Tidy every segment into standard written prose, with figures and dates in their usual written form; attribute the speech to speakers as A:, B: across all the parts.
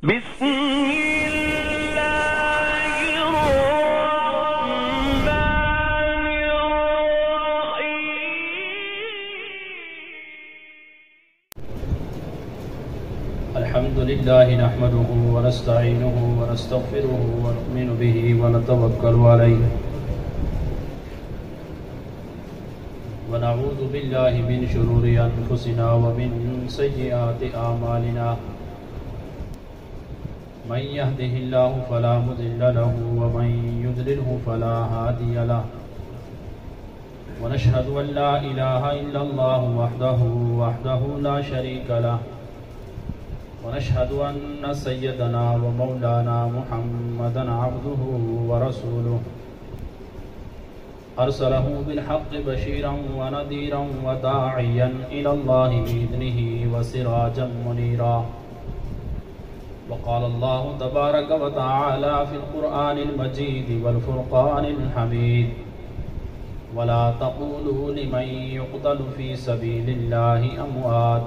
A: بسم اللہ الرحمن الرحیم
B: الحمد للہ نحمده ونستعینه ونستغفره ونؤمن به ونتوکل علیہ ونعوذ باللہ من شرور انفسنا ومن سیئات اعمالنا من يهده الله فلا مضل له ومن يضلله فلا هادي له ونشهد أن لا إله إلا الله وحده لا شريك له ونشهد أن سيدنا ومولانا محمدا عبده ورسوله أرسله بالحق بشيرا ونذيرا وداعيا إلى الله بإذنه وسراجا منيرا وقال الله تبارك وتعالى في القرآن المجيد والفرقان الحميد ولا تقولوا لمن يقتل في سبيل الله أموات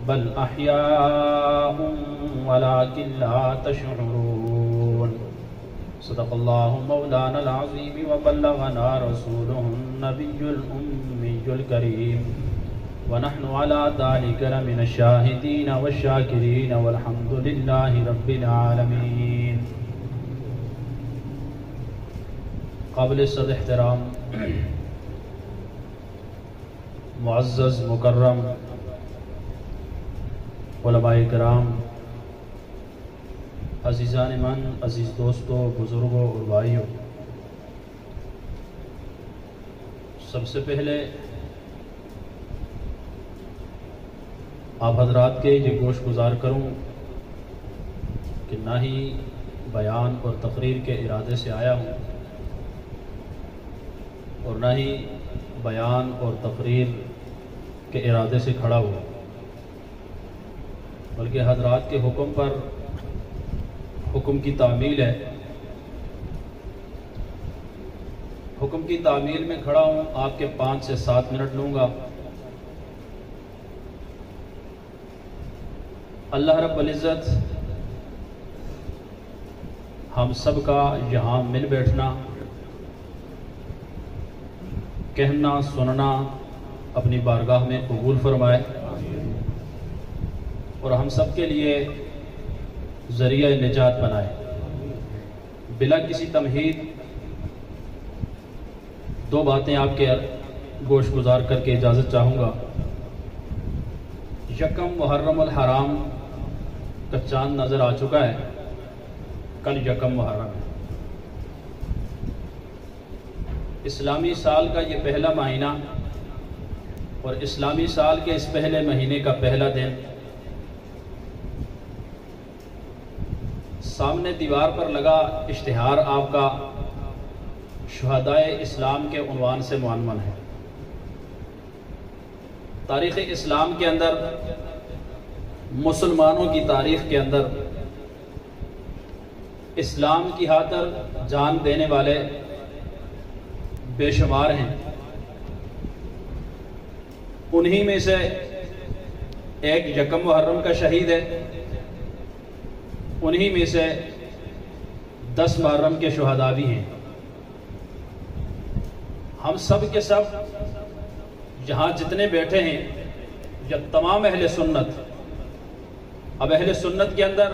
B: بل أحياء ولكن لا تشعرون صدق الله مولانا العظيم وبلغنا رسوله النبي الأمي الكريم ونحن على ذلك لمن الشاهدين والشاكرين والحمد لله رب العالمين. قابل صد احترام معزز مکرم علماء کرام، عزیزان من، عزیز دوستوں، بزرگوں اور بھائیوں، سب سے پہلے آپ حضرات کے یہ گوش گزار کروں کہ نہ ہی بیان اور تقریر کے ارادے سے آیا ہوں اور نہ ہی بیان اور تقریر کے ارادے سے کھڑا ہوا، بلکہ حضرات کے حکم پر حکم کی تعمیل ہے. حکم کی تعمیل میں کھڑا ہوں. آپ کے 5 سے 7 منٹ لوں گا. اللہ رب العزت ہم سب کا یہاں مل بیٹھنا، کہنا سننا اپنی بارگاہ میں قبول فرمائے اور ہم سب کے لیے ذریعہ نجات بنائے. بلا کسی تمہید 2 باتیں آپ کے گوش گزار کر کے اجازت چاہوں گا. یکم محرم الحرام کا چاند نظر آ چکا ہے. کل یکم محرم ہے. اسلامی سال کا یہ پہلا مہینہ اور اسلامی سال کے اس پہلے مہینے کا پہلا دن سامنے دیوار پر لگا اشتہار آپ کا شہدائے اسلام کے عنوان سے معنون ہے. تاریخ اسلام کے اندر، مسلمانوں کی تاریخ کے اندر اسلام کی خاطر جان دینے والے بے شمار ہیں. انہی میں سے ایک یکم محرم کا شہید ہے. انہی میں سے 10 محرم کے شہداء بھی ہیں. ہم سب کے سب یہاں جتنے بیٹھے ہیں یا تمام اہل سنت، اب اہل سنت کے اندر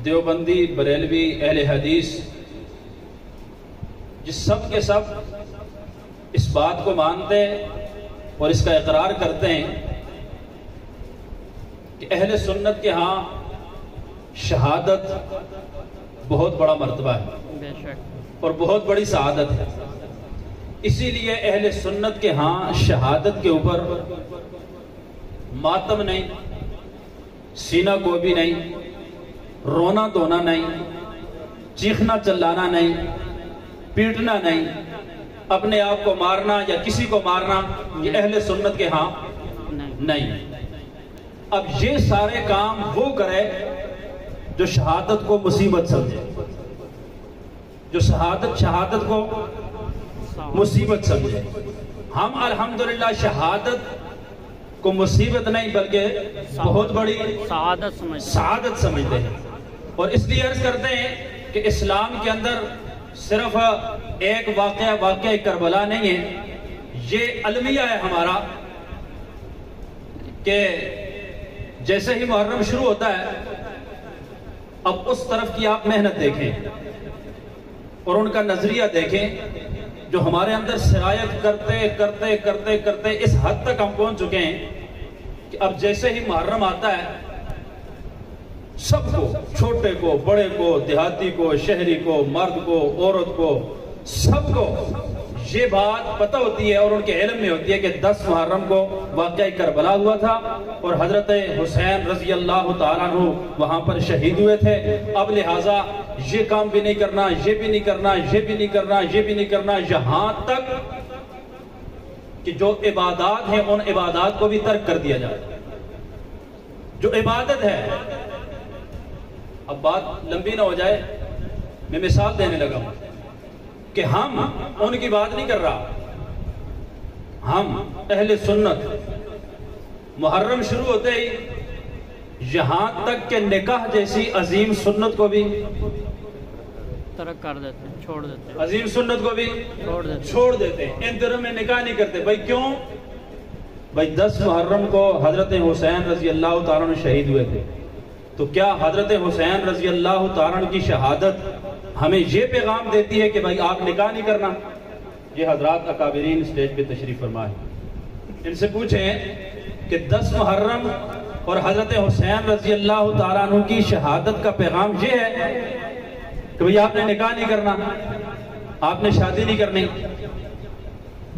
B: دیوبندی، بریلوی، اہل حدیث، یہ سب کے سب اس بات کو مانتے ہیں اور اس کا اقرار کرتے ہیں کہ اہل سنت کے ہاں شہادت بہت بڑا مرتبہ ہے اور بہت بڑی سعادت ہے. اسی لیے اہل سنت کے ہاں شہادت کے اوپر ماتم نہیں، سینہ گوبی نہیں، رونا دھونا نہیں، چیخنا چلانا نہیں، پیٹنا نہیں، اپنے آپ کو مارنا یا کسی کو مارنا، یہ اہل سنت کے ہاں نہیں. اب یہ سارے کام وہ کرے جو شہادت کو مصیبت سمجھے، جو شہادت کو مصیبت سمجھے. ہم الحمدللہ شہادت کو مصیبت نہیں بلکہ بہت بڑی سعادت سمجھتے ہیں. اور اس لیے عرض کرتے ہیں کہ اسلام کے اندر صرف ایک واقعہ کربلا نہیں ہے. یہ المیہ ہے ہمارا کہ جیسے ہی محرم شروع ہوتا ہے اب اس طرف کی آپ محنت دیکھیں اور ان کا نظریہ دیکھیں جو ہمارے اندر سرایت کرتے کرتے کرتے کرتے اس حد تک ہم پہنچ چکے ہیں کہ اب جیسے ہی محرم آتا ہے سب کو، چھوٹے کو، بڑے کو، دیہاتی کو، شہری کو، مرد کو، عورت کو، سب کو یہ بات پتہ ہوتی ہے اور ان کے علم میں ہوتی ہے کہ 10 محرم کو واقعہ کربلا ہوا تھا اور حضرت حسین رضی اللہ تعالیٰ عنہ وہاں پر شہید ہوئے تھے. اب لہٰذا یہ کام بھی نہیں کرنا، یہ بھی نہیں کرنا، یہ بھی نہیں کرنا، یہ بھی نہیں کرنا، یہاں تک کہ جو عبادات ہیں ان عبادات کو بھی ترک کر دیا جائے. جو عبادت ہے، اب بات لمبی نہ ہو جائے، میں مثال دینے لگا ہوں کہ ہم ان کی بات نہیں کر رہا. ہم اہل سنت محرم شروع ہوتے ہی یہاں تک کہ نکاح جیسی عظیم سنت کو بھی
A: ترک کر دیتے ہیں، چھوڑ دیتے ہیں،
B: عظیم سنت کو بھی چھوڑ دیتے ہیں. ان دنوں میں نکاح نہیں کرتے. بھائی کیوں؟ بھائی 10 محرم کو حضرت حسین رضی اللہ تعالیٰ عنہ شہید ہوئے تھے، تو کیا حضرت حسین رضی اللہ تعالیٰ عنہ کی شہادت ہمیں یہ پیغام دیتی ہے کہ بھائی آپ نکاح نہیں کرنا؟ یہ حضرات اکابرین اسٹیج پہ تشریف فرمائے، ان سے پوچھیں کہ 10 محرم اور حضرت حسین رضی اللہ تعالیٰ عنہ کی شہادت کا پیغام یہ ہے کہ بھئی آپ نے نکاح نہیں کرنا، آپ نے شادی نہیں کرنی.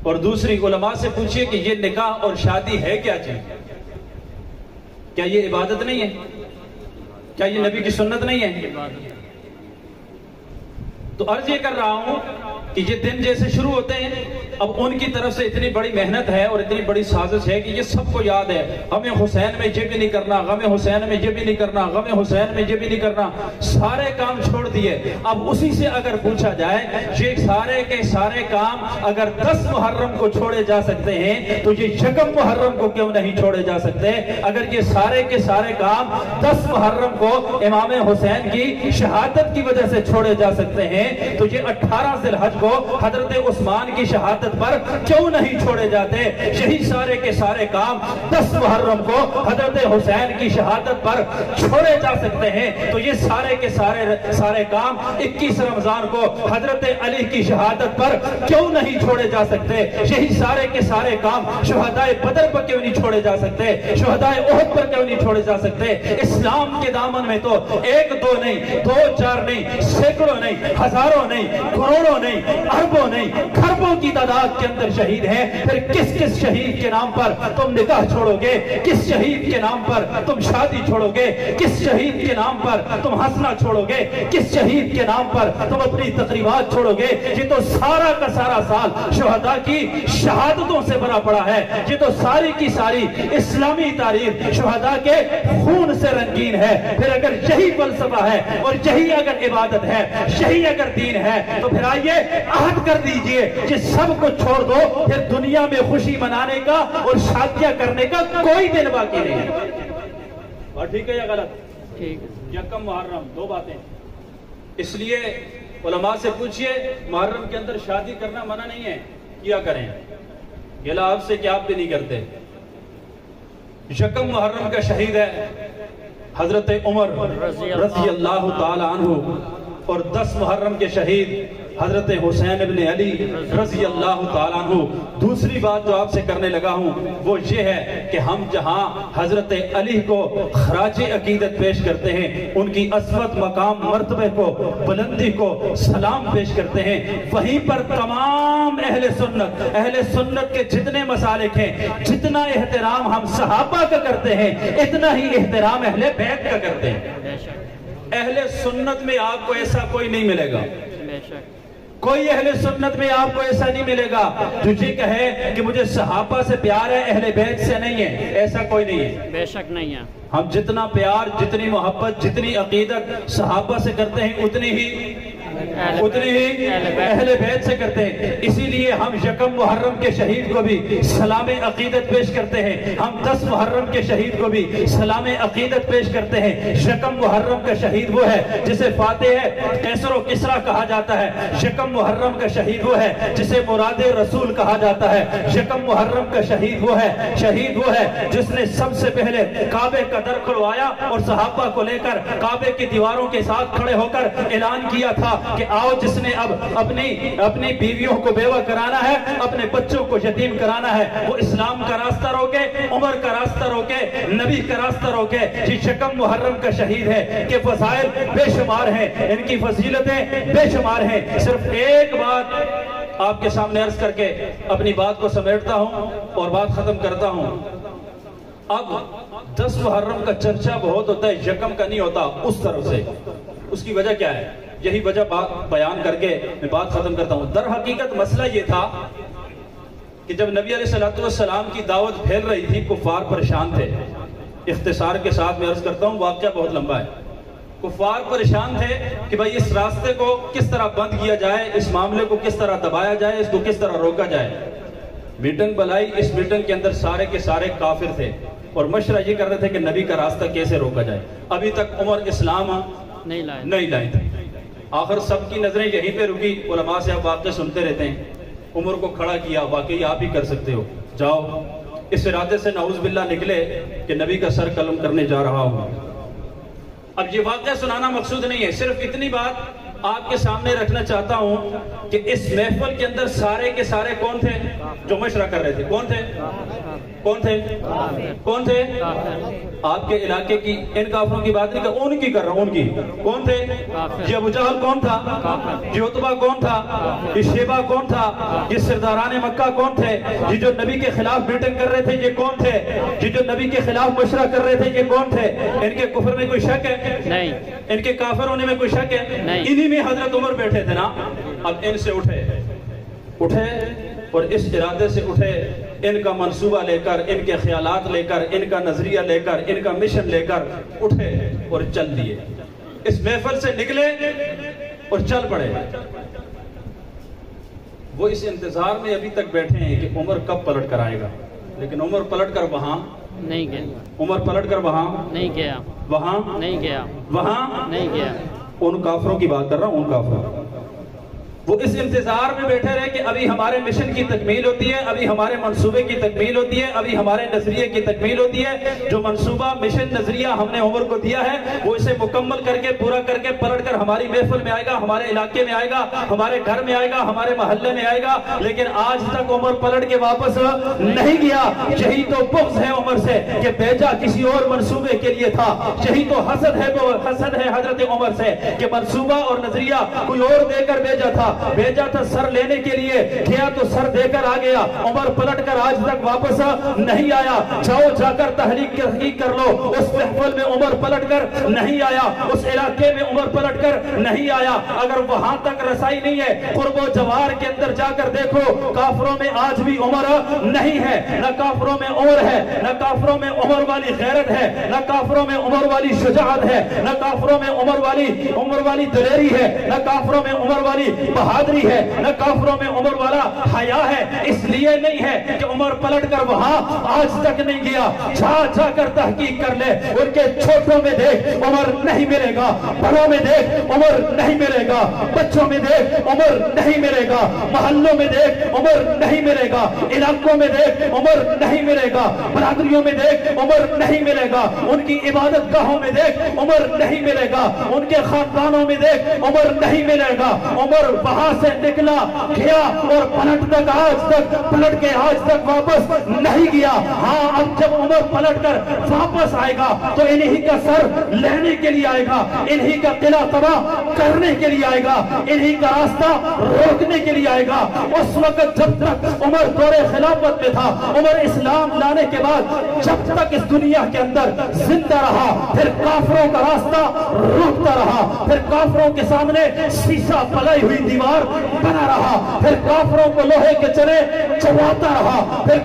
B: اور دوسری علماء سے پوچھئے کہ یہ نکاح اور شادی ہے کیا چیز؟ کیا یہ عبادت نہیں ہے؟ کیا یہ نبی کی سنت نہیں ہے؟ تو عرض یہ کر رہا ہوں کہ یہ دن جیسے شروع ہوتے ہیں اب ان کی طرف سے اتنی بڑی محنت ہے اور اتنی بڑی سازش ہے کہ یہ سب کو یاد ہے، غم حسین میں یہ بھی نہیں کرنا، غم حسین میں یہ بھی نہیں کرنا، غم حسین میں یہ بھی نہیں کرنا، سارے کام چھوڑ دیے. اب اسی سے اگر پوچھا جائے یہ سارے کے سارے کام اگر 10 محرم کو چھوڑے جا سکتے ہیں تو یہ 1 محرم کو کیوں نہیں چھوڑے جا سکتے؟ اگر یہ سارے کے سارے کام 10 محرم کو امام حسین کی شہادت کی وجہ سے چھوڑے جا سکتے ہیں تو یہ 18 ذی الحج کو حضرت عثمان کی شہادت پر کیوں نہیں چھوڑے جاتے؟ یہی سارے کے سارے کام 10 محرم کو حضرت حسین کی شہادت پر چھوڑے جا سکتے ہیں تو یہ سارے کے سارے کام 21 رمضان کو حضرت علی کی شہادت پر کیوں نہیں چھوڑے جا سکتے؟ یہی سارے کے سارے کام شہداء بدر پر کیوں نہیں چھوڑے جا سکتے؟ شہداء احد پر کیوں نہیں چھوڑے جا سکتے؟ اسلام کے دامن میں تو 1 2 نہیں، 2 4 نہیں، سینکڑوں نہیں، ہزاروں نہیں، کروڑوں نہیں، اربوں نہیں، کھربوں کی تعداد کے اندر شہید ہیں. پھر کس شہید کے نام پر تم نکاح چھوڑو گے؟ کس شہید کے نام پر تم شادی چھوڑو گے؟ کس شہید کے نام پر تم ہنسنا چھوڑو گے؟ کس شہید کے نام پر تم اپنی تقریبات چھوڑو گے؟ یہ تو سارا کا سارا سال شہداء کی شہادتوں سے بھرا پڑا ہے. یہ تو ساری کی ساری اسلامی تاریخ شہداء کے خون سے رنگین ہے. پھر اگر یہی فلسفہ ہے اور یہی اگر عبادت ہے، یہی اگر دین ہے تو پھر آئیے عہد کر دیجئے کہ سب کو چھوڑ دو، پھر دنیا میں خوشی منانے کا اور شادیاں کرنے کا کوئی دن باقی نہیں ہے. اور ٹھیک ہے یا غلط؟
A: ٹھیک.
B: 1 محرم 2 باتیں. اس لیے علماء سے پوچھئے محرم کے اندر شادی کرنا منع نہیں ہے، کیا کریں. گلہ آپ سے کہ آپ بھی نہیں کرتے. 1 محرم کا شہید ہے حضرت عمر رضی اللہ تعالی عنہ اور 10 محرم کے شہید حضرت حسین ابن علی رضی اللہ تعالیٰ عنہ. دوسری بات جو آپ سے کرنے لگا ہوں وہ یہ ہے کہ ہم جہاں حضرت علی کو خراج عقیدت پیش کرتے ہیں، ان کی عظمت، مقام، مرتبے کو، بلندی کو سلام پیش کرتے ہیں، وہیں پر تمام اہل سنت کے جتنے مسالک ہیں، جتنا احترام ہم صحابہ کا کرتے ہیں اتنا ہی احترام اہل بیت کا کرتے ہیں. اہل سنت میں آپ کو ایسا کوئی نہیں ملے گا، کوئی اہل سنت میں آپ کو ایسا نہیں ملے گا جو یہ کہے کہ مجھے صحابہ سے پیار ہے اہل بیت سے نہیں ہے. ایسا کوئی نہیں ہے،
A: بے شک نہیں ہے.
B: ہم جتنا پیار، جتنی محبت، جتنی عقیدت صحابہ سے کرتے ہیں اتنی ہی اتنی ہی اہل بیت سے کرتے ہیں. اسی لیے ہم یکم محرم کے شہید کو بھی سلام عقیدت پیش کرتے ہیں. ہم 10 محرم کے شہید کو بھی سلام عقیدت پیش کرتے ہیں. یکم محرم کا شہید وہ ہے جسے فاتح قیصر و کسریٰ کہا جاتا ہے. یکم محرم کا شہید وہ ہے جسے مراد رسول کہا جاتا ہے. یکم محرم کا شہید وہ ہے جس نے سب سے پہلے کعبے کا در کھلوایا اور صحابہ کو لے کر کعبے کی دیواروں کے ساتھ کھڑے ہو کر اعلان کیا تھا کہ آؤ جس نے اب اپنی بیویوں کو بیوہ کرانا ہے, اپنے بچوں کو یتیم کرانا ہے, وہ اسلام کا راستہ روکے, عمر کا راستہ روکے, نبی کا راستہ روکے. یہ یکم محرم کا شہید ہے کہ فضائل بے شمار ہیں, ان کی فضیلتیں بے شمار ہیں. صرف ایک بات آپ کے سامنے عرض کر کے اپنی بات کو سمیٹتا ہوں اور بات ختم کرتا ہوں. اب 10 محرم کا چرچا بہت ہوتا ہے, یکم کا نہیں ہوتا اس طرف سے. اس کی وجہ کیا ہے؟ یہی وجہ بیان کر کے میں بات ختم کرتا ہوں. در حقیقت مسئلہ یہ تھا کہ جب نبی علیہ السلام کی دعوت پھیل رہی تھی, کفار پریشان تھے. اختصار کے ساتھ میں عرض کرتا ہوں, واقعہ بہت لمبا ہے. کفار پریشان تھے کہ بھائی اس راستے کو کس طرح بند کیا جائے, اس معاملے کو کس طرح دبایا جائے, اس کو کس طرح روکا جائے. میٹنگ بلائی, اس میٹنگ کے اندر سارے کے سارے کافر تھے اور مشورہ یہ کر رہے تھے کہ نبی کا راستہ کیسے روکا جائے. ابھی تک عمر اسلام نہیں لائے تھے. آخر سب کی نظریں یہیں پہ رکی. علماء سے آپ واقعہ سنتے رہتے ہیں. عمر کو کھڑا کیا, واقعی آپ ہی کر سکتے ہو, جاؤ. اس ارادے سے نعوذ باللہ نکلے کہ نبی کا سر قلم کرنے جا رہا ہوں. اب یہ واقعہ سنانا مقصود نہیں ہے, صرف اتنی بات آپ کے سامنے رکھنا چاہتا ہوں کہ اس محفل کے اندر سارے کے سارے کون تھے جو مشورہ کر رہے تھے؟ کون تھے؟ آپ کے علاقے کی ان کافروں کی بات نہیں کر, ان کی کر رہا ہوں. ان کی کون تھے؟ یہ ابو جہل کون تھا؟ یہ عتبہ کون تھا؟ یہ شیبہ کون تھا؟ یہ سرداران مکہ کون تھے؟ یہ جو نبی کے خلاف میٹنگ کر رہے تھے یہ کون تھے؟ یہ جو نبی کے خلاف مشورہ کر رہے تھے یہ کون تھے؟ ان کے کفر میں کوئی شک ہے؟
A: نہیں.
B: ان کے کافر ہونے میں کوئی شک ہے؟ انہی میں حضرت عمر بیٹھے تھے نا. اب ان سے اٹھے اور اس ارادے سے اٹھے, ان کا منصوبہ لے کر, ان کے خیالات لے کر, ان کا نظریہ لے کر, ان کا مشن لے کر اٹھے اور چل دیے. اس محفل سے نکلے اور چل پڑے. وہ اس انتظار میں ابھی تک بیٹھے ہیں کہ عمر کب پلٹ کر آئے گا. لیکن عمر پلٹ کر وہاں
A: نہیں گیا.
B: عمر پلٹ کر وہاں
A: نہیں گیا.
B: وہاں
A: نہیں گیا.
B: وہاں
A: نہیں گیا.
B: ان کافروں کی بات کر رہا ہوں, ان کافروں. وہ اس انتظار میں بیٹھے رہے کہ ابھی ہمارے مشن کی تکمیل ہوتی ہے, ابھی ہمارے منصوبے کی تکمیل ہوتی ہے, ابھی ہمارے نظریے کی تکمیل ہوتی ہے. جو منصوبہ مشن نظریہ ہم نے عمر کو دیا ہے وہ اسے مکمل کر کے پورا کر کے پلٹ کر ہماری محفل میں آئے گا, ہمارے علاقے میں آئے گا, ہمارے گھر میں آئے گا, ہمارے محلے میں آئے گا. لیکن آج تک عمر پلٹ کے واپس نہیں گیا. یہی تو بغض ہے عمر سے کہ بھیجا کسی اور منصوبے کے لیے تھا. یہی تو حسد ہے حضرت عمر سے کہ منصوبہ اور نظریہ کوئی اور دے کر بھیجا تھا سر لینے کے لیے, گیا تو سر دے کر آ گیا. عمر پلٹ کر آج تک واپس نہیں آیا. جاؤ جا کر تحقیق کر لو, اس محفل میں عمر پلٹ کر نہیں آیا, اس علاقے میں عمر پلٹ کر نہیں آیا. اگر وہاں تک رسائی نہیں ہے, قرب و جوار کے اندر جا کر دیکھو, کافروں میں آج بھی عمر نہیں ہے. نہ کافروں میں عمر ہے, نہ کافروں میں عمر والی غیرت ہے, نہ کافروں میں عمر والی شجاعت ہے, نہ کافروں میں عمر والی دلیری ہے, نہ کافروں میں عمر والی بہادری ہے, نہ کافروں میں عمر والا حیا ہے. اس لیے نہیں ہے کہ عمر پلٹ کر وہاں آج تک نہیں گیا. جا کر تحقیق کر لے, ان کے چھوٹوں میں دیکھ عمر نہیں ملے گا, بڑوں میں دیکھ عمر نہیں ملے گا, بچوں میں دیکھ عمر نہیں ملے گا, محلوں میں دیکھ عمر نہیں ملے گا, علاقوں میں دیکھ عمر نہیں ملے گا, برادریوں میں دیکھ عمر نہیں ملے گا, ان کی عبادت گاہوں میں دیکھ عمر نہیں ملے گا, ان کے خاندانوں میں دیکھ عمر نہیں ملے گا. عمر وہاں سے نکلا گیا اور پلٹ کے آج تک واپس نہیں گیا. ہاں, اب جب عمر پلٹ کر واپس آئے گا تو انہی کا سر لینے کے لیے آئے گا, انہی کا قلعہ تباہ کرنے کے لیے آئے گا, انہی کا راستہ روکنے کے لیے آئے گا. اس وقت جب تک عمر دور خلافت میں تھا, عمر اسلام لانے کے بعد جب تک اس دنیا کے اندر زندہ رہا, پھر کافروں کا راستہ روکتا رہا, پھر کافروں کے سامنے سیسا پلائی ہوئی دیوار بنا رہا, پھر کافروں کو لوہے کے چرے چلاتا رہا, پھر